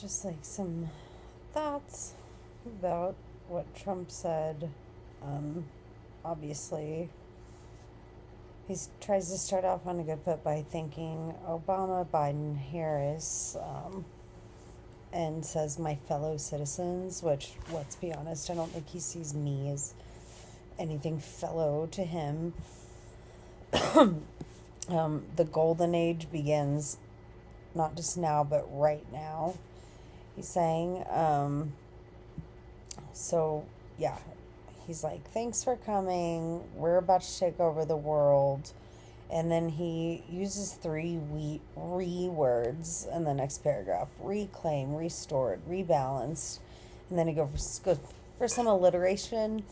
just like some thoughts about what Trump said. Um, Obviously, he tries to start off on a good foot by thanking Obama, Biden, Harris, and says my fellow citizens, which, let's be honest, I don't think he sees me as anything fellow to him. The golden age begins not just now, but right now, he's saying. So, yeah, he's like, thanks for coming. We're about to take over the world. And then he uses three words in the next paragraph: reclaim, restored, rebalanced. And then he goes for some alliteration.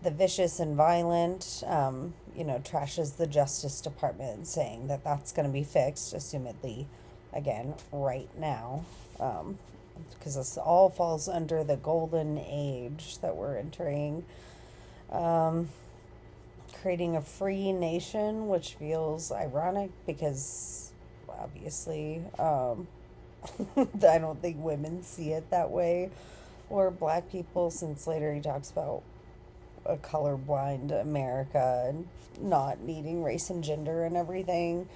The vicious and violent, trashes the Justice Department, saying that that's going to be fixed, assumedly, again, right now. Because this all falls under the golden age that we're entering. Creating a free nation, which feels ironic because obviously I don't think women see it that way, or black people, since later he talks about a colorblind America and not needing race and gender and everything.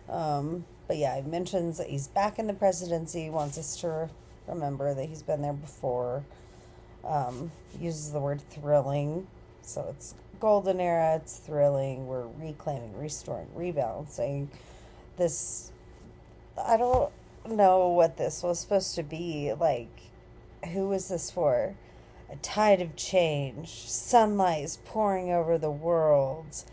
But yeah, he mentions that he's back in the presidency, wants us to remember that he's been there before. Uses the word thrilling. So it's golden era, it's thrilling, we're reclaiming, restoring, rebalancing. This, I don't know what this was supposed to be. Like, who was this for? A tide of change. Sunlight is pouring over the world.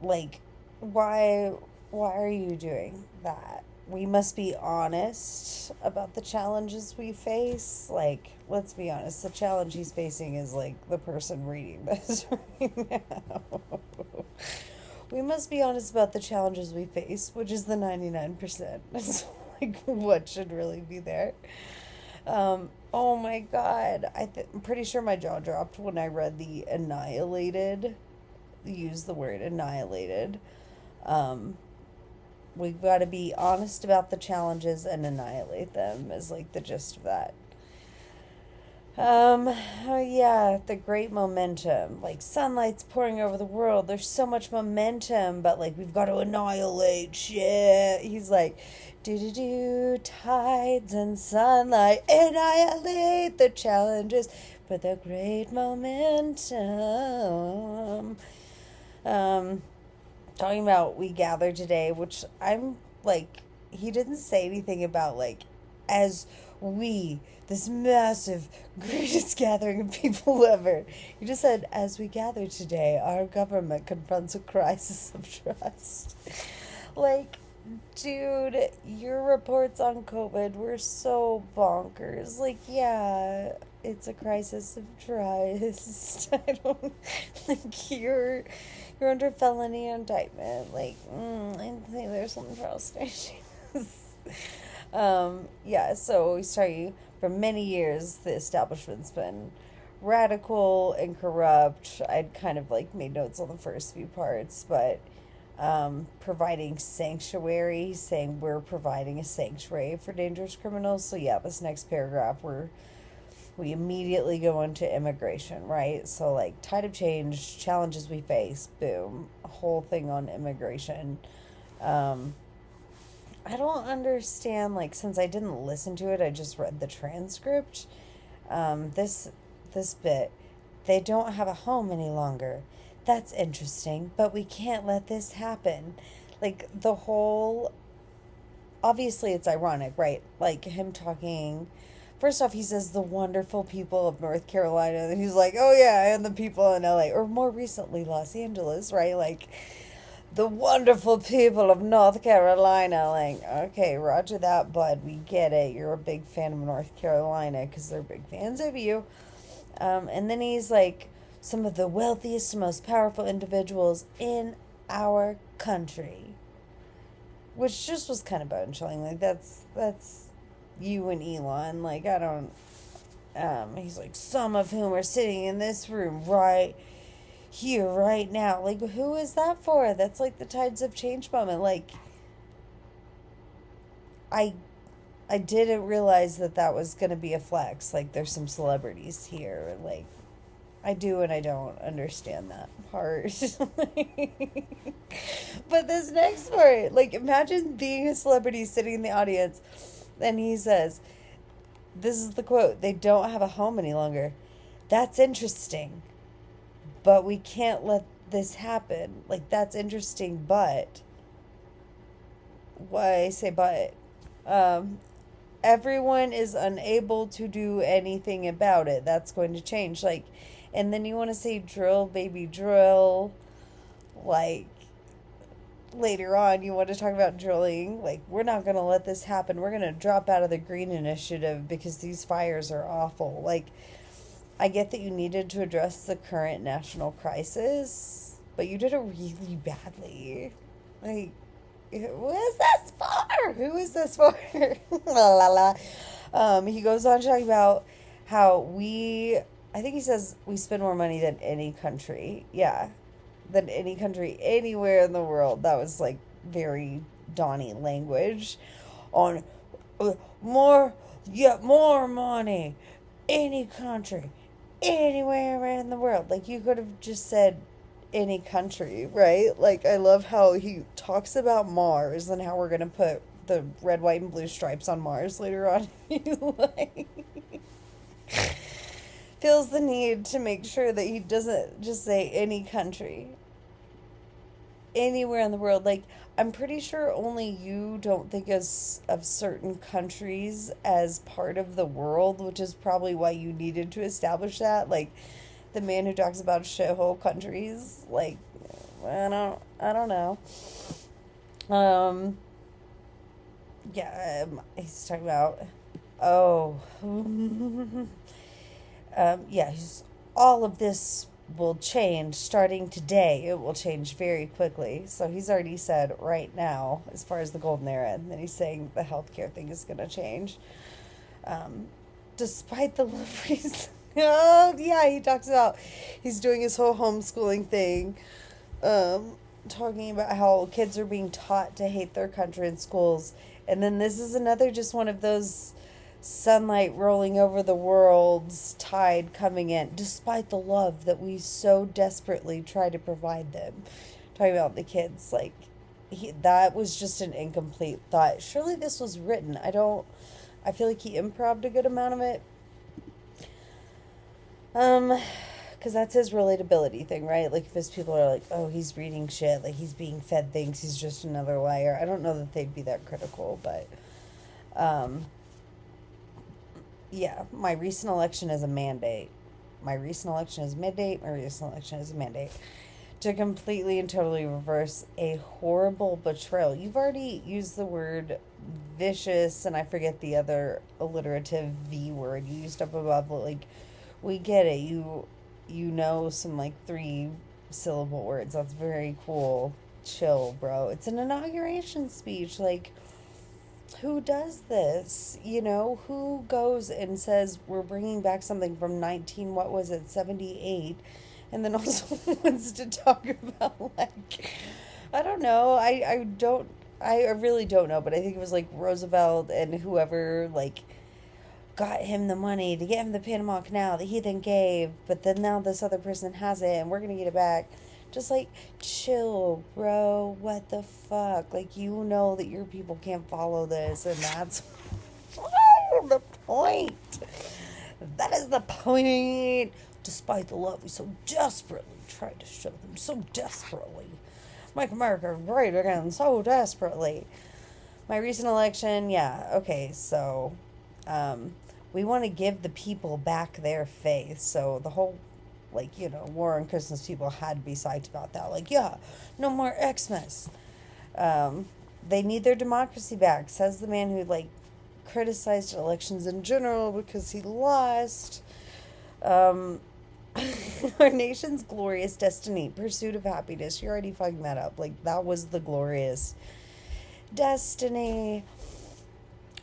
Like, why are you doing that? We must be honest about the challenges we face. Like, let's be honest, the challenge he's facing is like the person reading this right now. We must be honest about the challenges we face, which is the 99%. It's like, what should really be there? Oh my god. I'm pretty sure my jaw dropped when I read the annihilated, use the word annihilated. We've got to be honest about the challenges and annihilate them, is like the gist of that. Oh yeah, the great momentum. Like, sunlight's pouring over the world. There's so much momentum, but like, we've got to annihilate shit. He's like, do tides and sunlight, annihilate the challenges for the great momentum. Talking about we gather today, which I'm like, he didn't say anything about like, as we, this massive, greatest gathering of people ever. He just said, as we gather today, our government confronts a crisis of trust. Like, dude, your reports on COVID were so bonkers. Like, yeah, it's a crisis of trust. I don't think you're under felony indictment. Like, I think there's some trust issues. Yeah, so he's talking, for many years, the establishment's been radical and corrupt. I'd kind of like made notes on the first few parts, but providing sanctuary, saying we're providing a sanctuary for dangerous criminals. So yeah, this next paragraph we immediately go into immigration, right? So like, tide of change, challenges we face, boom, a whole thing on immigration. I don't understand, like, since I didn't listen to it, I just read the transcript. This bit, they don't have a home any longer. That's interesting, but we can't let this happen. Like, the whole, obviously it's ironic, right? Like, him talking, first off, he says the wonderful people of North Carolina, and he's like, oh yeah, and the people in LA, or more recently Los Angeles, right? Like, the wonderful people of North Carolina. Like, okay, roger that, bud. We get it. You're a big fan of North Carolina because they're big fans of you. And then he's like, some of the wealthiest, most powerful individuals in our country, which just was kind of bone chilling. Like, that's you and Elon. Like, I don't. He's like, some of whom are sitting in this room right here, right now. Like, who is that for? That's like the tides of change moment. Like, I I didn't realize that that was going to be a flex. Like, there's some celebrities here. Like, I do and I don't understand that part. But this next part, like, imagine being a celebrity sitting in the audience, and he says, this is the quote, they don't have a home any longer. That's interesting, but we can't let this happen. Like, that's interesting, but. Why I say but? Um, Everyone is unable to do anything about it. That's going to change. Like, and then you want to say drill, baby, drill. Like, later on, you want to talk about drilling. Like, we're not going to let this happen. We're going to drop out of the green initiative because these fires are awful. Like, I get that you needed to address the current national crisis, but you did it really badly. Like, who is this for? Who is this for? La la la. He goes on talking about how I think he says we spend more money than any country. Yeah, than any country anywhere in the world. That was like very Donnie language on more, yeah, more money. Any country, anywhere in the world. Like, you could have just said any country, right? Like, I love how he talks about Mars and how we're gonna put the red, white, and blue stripes on Mars later on. He like feels the need to make sure that he doesn't just say any country, anywhere in the world. Like, I'm pretty sure only you don't think of certain countries as part of the world, which is probably why you needed to establish that. Like, the man who talks about shithole countries, like, I don't know. Um, yeah, he's talking about, oh, yeah, all of this will change starting today. It will change very quickly. So he's already said right now, as far as the golden era, and then he's saying the healthcare thing is going to change. Um, Despite the love reason. Oh, yeah, he talks about he's doing his whole homeschooling thing, talking about how kids are being taught to hate their country in schools. And then this is another just one of those sunlight rolling over the world's tide coming in, despite the love that we so desperately try to provide them. Talking about the kids, like, that was just an incomplete thought. Surely this was written. I feel like he improv'd a good amount of it. Because that's his relatability thing, right? Like, if his people are like, oh, he's reading shit, like, he's being fed things, he's just another liar. I don't know that they'd be that critical, but, yeah, my recent election is a mandate. My recent election is a mandate. My recent election is a mandate. To completely and totally reverse a horrible betrayal. You've already used the word vicious, and I forget the other alliterative V word you used up above. Like, we get it. You know some, like, 3-syllable words. That's very cool. Chill, bro. It's an inauguration speech. Like, who does this? You know, who goes and says we're bringing back something from 78, and then also wants to talk about, like, I don't know. I really don't know, but I think it was like Roosevelt and whoever, like, got him the money to get him the Panama Canal that he then gave, but then now this other person has it and we're gonna get it back. Just, like, chill, bro. What the fuck? Like, you know that your people can't follow this, and that's the point. That is the point. Despite the love we so desperately tried to show them, so desperately. Make America great again, so desperately. My recent election, yeah, okay, so, we want to give the people back their faith, so the whole, like, you know, War on Christmas people had to be psyched about that. Like, yeah, no more Xmas. They need their democracy back, says the man who, like, criticized elections in general because he lost. Our nation's glorious destiny, pursuit of happiness. You're already fucking that up. Like, that was the glorious destiny.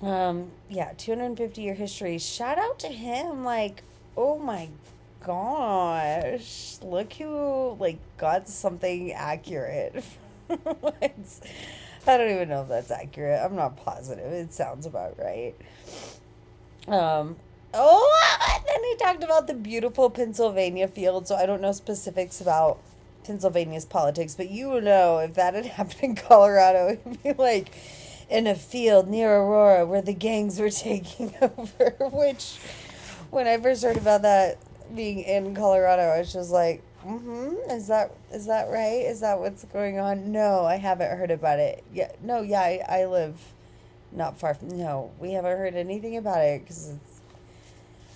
Yeah, 250-year history. Shout out to him. Like, oh my gosh, look who, like, got something accurate. I don't even know if that's accurate. I'm not positive. It sounds about right. Um, and then he talked about the beautiful Pennsylvania field. So I don't know specifics about Pennsylvania's politics, but you know, if that had happened in Colorado, it'd be like in a field near Aurora where the gangs were taking over. Which, when I first heard about that being in Colorado, I was just like, is that right? Is that what's going on? No, I haven't heard about it. Yeah, no, yeah, I live not far from. No, we haven't heard anything about it because it's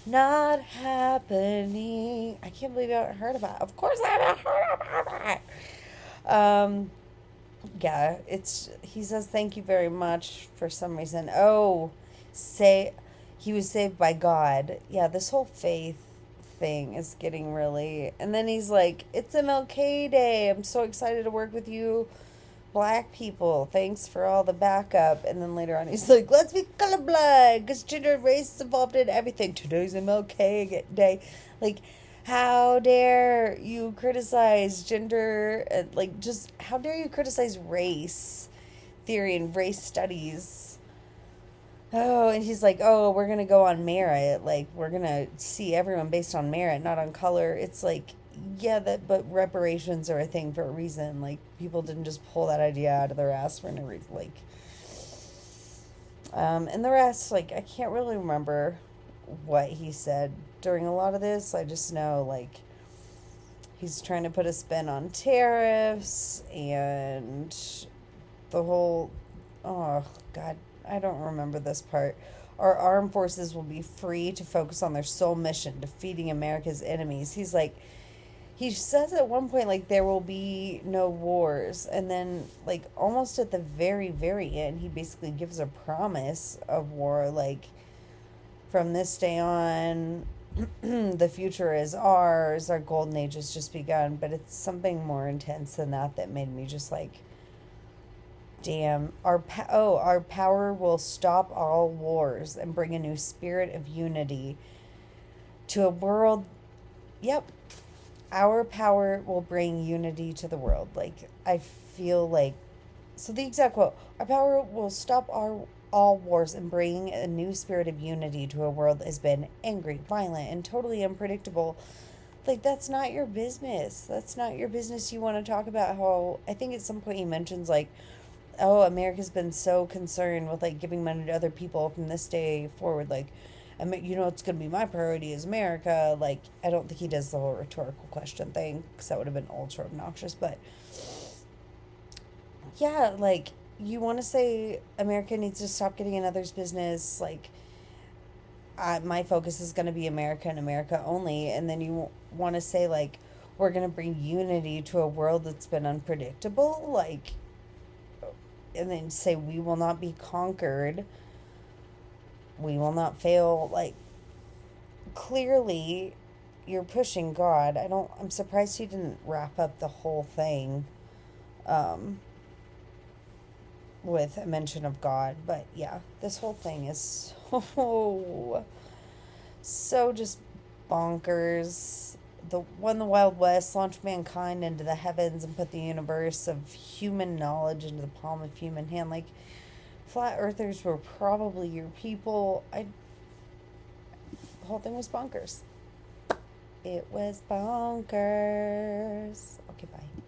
not happening. I can't believe I haven't heard about it. Of course, I haven't heard about it. Yeah, it's. He says thank you very much for some reason. Oh, say he was saved by God. Yeah, this whole faith thing is getting really. And then he's like, "It's MLK Day. I'm so excited to work with you, black people. Thanks for all the backup." And then later on, he's like, "Let's be colorblind because gender and race is involved in everything. Today's MLK Day." Like, how dare you criticize gender? Like, just how dare you criticize race theory and race studies? Oh, and he's like, "Oh, we're gonna go on merit. Like, we're gonna see everyone based on merit, not on color." It's like, yeah, that, but reparations are a thing for a reason. Like, people didn't just pull that idea out of their ass for no reason. Like, and the rest, like, I can't really remember what he said during a lot of this. I just know, like, he's trying to put a spin on tariffs and the whole. Oh, God, I don't remember this part. Our armed forces will be free to focus on their sole mission, defeating America's enemies. He's like, he says at one point, like, there will be no wars. And then, like, almost at the very, very end, he basically gives a promise of war. Like, from this day on, the future is ours. Our golden age has just begun. But it's something more intense than that that made me just like, damn. Our power will stop all wars and bring a new spirit of unity to a world. Yep, our power will bring unity to the world. Like, I feel like, so the exact quote, our power will stop all wars and bring a new spirit of unity to a world that has been angry, violent, and totally unpredictable. Like, that's not your business. That's not your business. You want to talk about how, I think at some point he mentions, like, oh, America's been so concerned with, like, giving money to other people from this day forward. Like, it's going to be my priority is America. Like, I don't think he does the whole rhetorical question thing because that would have been ultra obnoxious. But, yeah, like, you want to say America needs to stop getting in others' business. Like, my focus is going to be America and America only. And then you want to say, like, we're going to bring unity to a world that's been unpredictable. Like, and then say we will not be conquered. We will not fail. Like, clearly you're pushing God. I'm surprised he didn't wrap up the whole thing um with a mention of God. But yeah, this whole thing is so just bonkers. The Wild West launched mankind into the heavens and put the universe of human knowledge into the palm of human hand. Like, flat earthers were probably your people. The whole thing was bonkers. It was bonkers. Okay, bye.